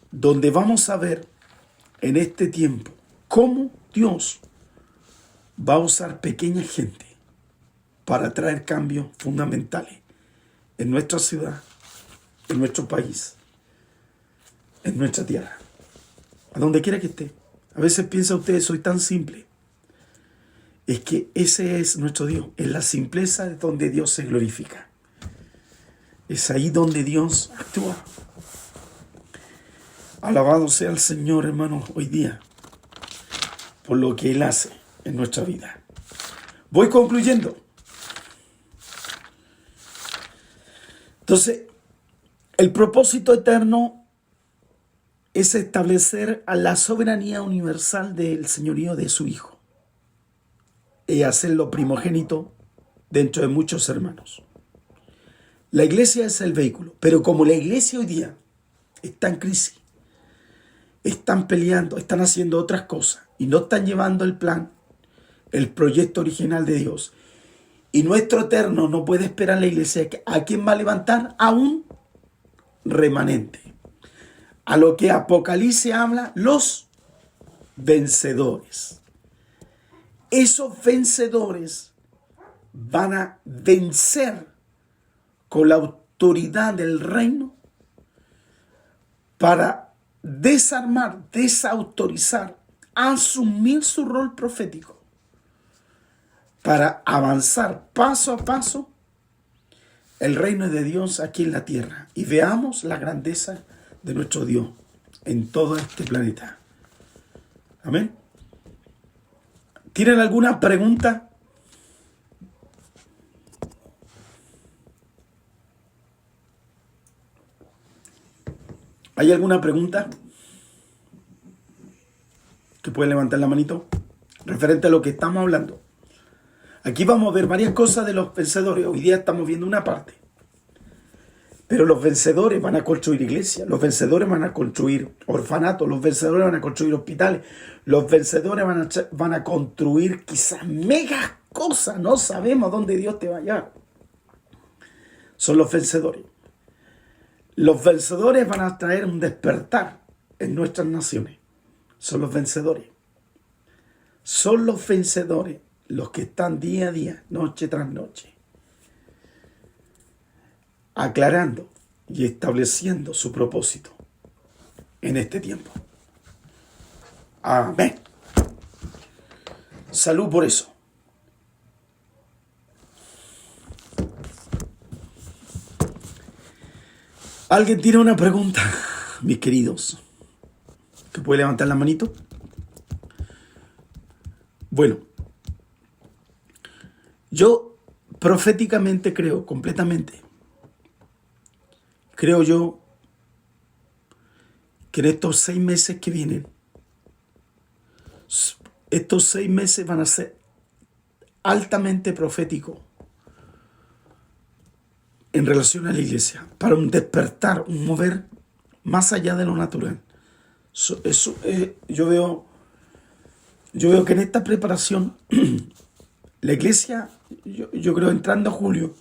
donde vamos a ver en este tiempo cómo Dios va a usar pequeña gente para traer cambios fundamentales en nuestra ciudad, en nuestro país, en nuestra tierra, a donde quiera que esté. A veces piensa usted, soy tan simple. Es que ese es nuestro Dios. En la simpleza es donde Dios se glorifica. Es ahí donde Dios actúa. Alabado sea el Señor, hermanos, hoy día, por lo que Él hace en nuestra vida. Voy concluyendo. Entonces, el propósito eterno es establecer a la soberanía universal del señorío de su Hijo y hacerlo primogénito dentro de muchos hermanos. La iglesia es el vehículo, pero como la iglesia hoy día está en crisis, están peleando, están haciendo otras cosas y no están llevando el plan, el proyecto original de Dios. Y nuestro eterno no puede esperar la iglesia. ¿A quién va a levantar? A un remanente. A lo que Apocalipsis habla, los vencedores. Esos vencedores van a vencer con la autoridad del reino para desarmar, desautorizar, asumir su rol profético, para avanzar paso a paso el reino de Dios aquí en la tierra y veamos la grandeza de nuestro Dios en todo este planeta. Amén. ¿Tienen alguna pregunta? ¿Hay alguna pregunta? ¿Que pueden levantar la manito? Referente a lo que estamos hablando. Aquí vamos a ver varias cosas de los vencedores. Hoy día estamos viendo una parte. Pero los vencedores van a construir iglesias. Los vencedores van a construir orfanatos. Los vencedores van a construir hospitales. Los vencedores van a construir quizás megas cosas. No sabemos dónde Dios te va a llevar. Son los vencedores. Los vencedores van a traer un despertar en nuestras naciones. Son los vencedores. Son los vencedores los que están día a día, noche tras noche, aclarando y estableciendo su propósito en este tiempo. Amén. Salud por eso. ¿Alguien tiene una pregunta, mis queridos? ¿Que puede levantar la manito? Bueno, yo proféticamente creo completamente. Creo yo que en estos 6 meses que vienen, estos 6 meses van a ser altamente proféticos en relación a la iglesia, para un despertar, un mover más allá de lo natural. Yo veo que en esta preparación, la iglesia, yo creo entrando a julio,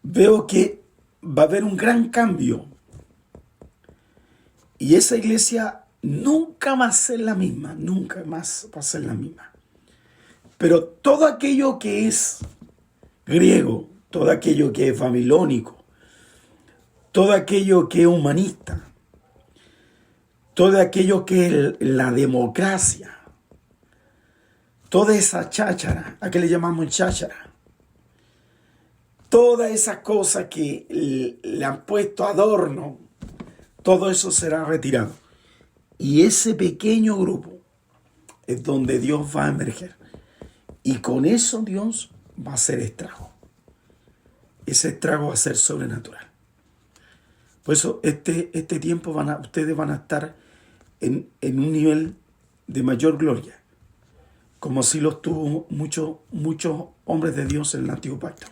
veo que va a haber un gran cambio. Y esa iglesia nunca va a ser la misma, nunca más va a ser la misma. Pero todo aquello que es griego, todo aquello que es babilónico, todo aquello que es humanista, todo aquello que es la democracia, toda esa cháchara, ¿a qué le llamamos cháchara? Todas esas cosas que le han puesto adorno, todo eso será retirado. Y ese pequeño grupo es donde Dios va a emerger. Y con eso Dios va a hacer estrago. Ese estrago va a ser sobrenatural. Por eso este tiempo ustedes van a estar en un nivel de mayor gloria, como así los tuvo muchos hombres de Dios en el Antiguo Pacto.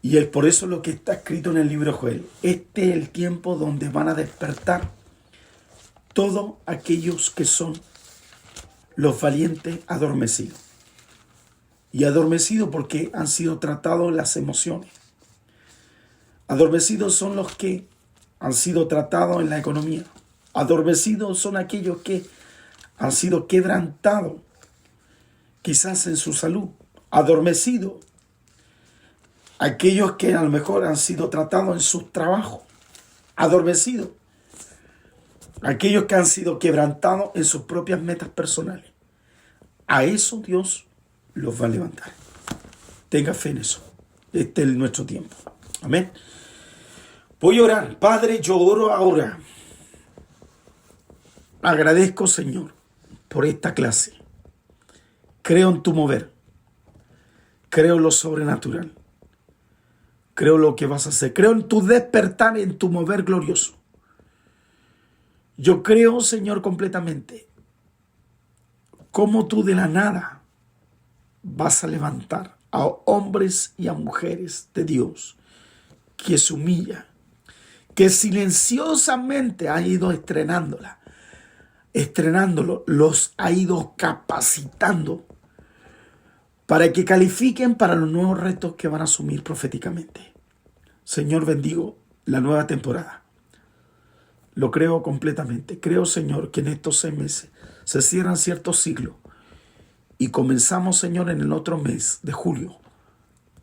Y es por eso lo que está escrito en el libro de Joel. Este es el tiempo donde van a despertar todos aquellos que son los valientes adormecidos. Y adormecidos porque han sido tratados las emociones. Adormecidos son los que han sido tratados en la economía. Adormecidos son aquellos que han sido quebrantados, quizás en su salud. Adormecidos aquellos que a lo mejor han sido tratados en sus trabajos. Adormecidos aquellos que han sido quebrantados en sus propias metas personales. A eso Dios los va a levantar. Tenga fe en eso. Este es nuestro tiempo. Amén. Voy a orar. Padre, yo oro ahora. Agradezco, Señor, por esta clase. Creo en tu mover. Creo en lo sobrenatural. Creo en lo que vas a hacer. Creo en tu despertar, en tu mover glorioso. Yo creo, Señor, completamente cómo tú de la nada vas a levantar a hombres y a mujeres de Dios que se humillan, que silenciosamente ha ido estrenándolo, los ha ido capacitando para que califiquen para los nuevos retos que van a asumir proféticamente. Señor, bendigo la nueva temporada. Lo creo completamente. Creo, Señor, que en estos 6 meses se cierran ciertos siglos y comenzamos, Señor, en el otro mes de julio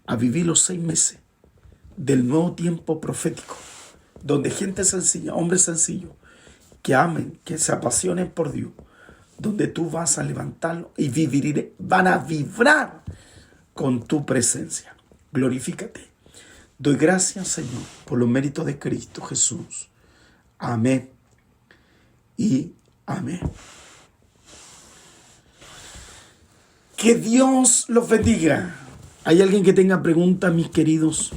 a vivir los 6 meses del nuevo tiempo profético, donde gente sencilla, hombres sencillos, que amen, que se apasionen por Dios, donde tú vas a levantarlo y van a vibrar con tu presencia. Glorifícate. Doy gracias, Señor, por los méritos de Cristo Jesús. Amén y amén. Que Dios los bendiga. ¿Hay alguien que tenga preguntas, mis queridos?